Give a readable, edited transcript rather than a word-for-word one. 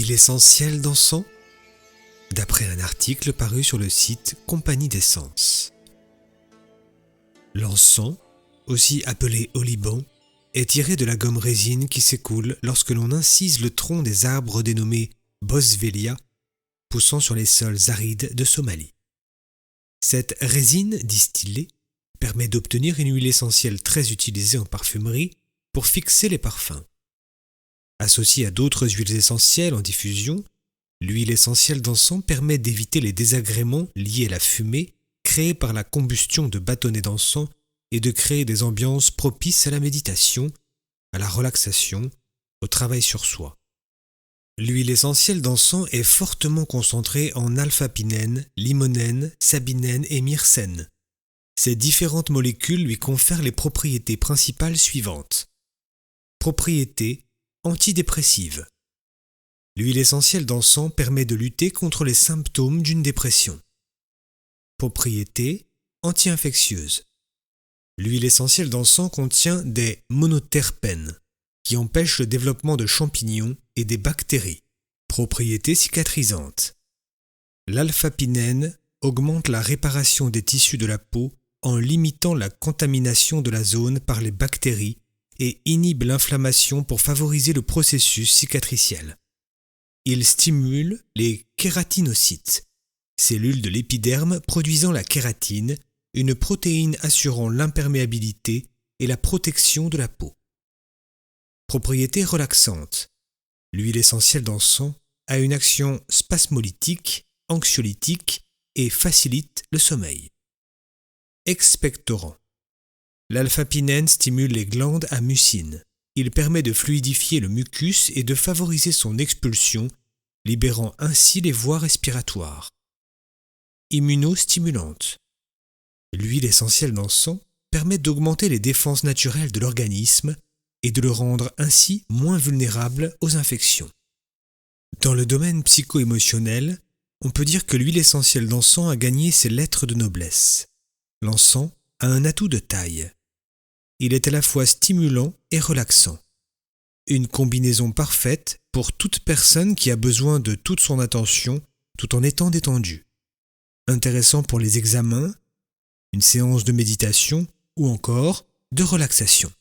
L'huile essentielle d'encens, d'après un article paru sur le site Compagnie d'Essence. L'encens, aussi appelé oliban, est tiré de la gomme résine qui s'écoule lorsque l'on incise le tronc des arbres dénommés Boswellia, poussant sur les sols arides de Somalie. Cette résine distillée permet d'obtenir une huile essentielle très utilisée en parfumerie pour fixer les parfums. Associée à d'autres huiles essentielles en diffusion, l'huile essentielle d'encens permet d'éviter les désagréments liés à la fumée créée par la combustion de bâtonnets d'encens et de créer des ambiances propices à la méditation, à la relaxation, au travail sur soi. L'huile essentielle d'encens est fortement concentrée en alpha-pinène, limonène, sabinène et myrcène. Ces différentes molécules lui confèrent les propriétés principales suivantes. Propriétés antidépressives. L'huile essentielle d'encens permet de lutter contre les symptômes d'une dépression. Propriétés anti-infectieuses. L'huile essentielle d'encens contient des monoterpènes qui empêchent le développement de champignons et des bactéries. Propriétés cicatrisantes. L'alpha-pinène augmente la réparation des tissus de la peau en limitant la contamination de la zone par les bactéries et inhibe l'inflammation pour favoriser le processus cicatriciel. Il stimule les kératinocytes, cellules de l'épiderme produisant la kératine, une protéine assurant l'imperméabilité et la protection de la peau. Propriétés relaxantes. L'huile essentielle d'encens a une action spasmolytique, anxiolytique et facilite le sommeil. Expectorant. L'alpha-pinène stimule les glandes à mucine. Il permet de fluidifier le mucus et de favoriser son expulsion, libérant ainsi les voies respiratoires. Immunostimulante. L'huile essentielle d'encens permet d'augmenter les défenses naturelles de l'organisme et de le rendre ainsi moins vulnérable aux infections. Dans le domaine psycho-émotionnel, on peut dire que l'huile essentielle d'encens a gagné ses lettres de noblesse. L'encens a un atout de taille. Il est à la fois stimulant et relaxant. Une combinaison parfaite pour toute personne qui a besoin de toute son attention tout en étant détendue. Intéressant pour les examens, une séance de méditation ou encore de relaxation.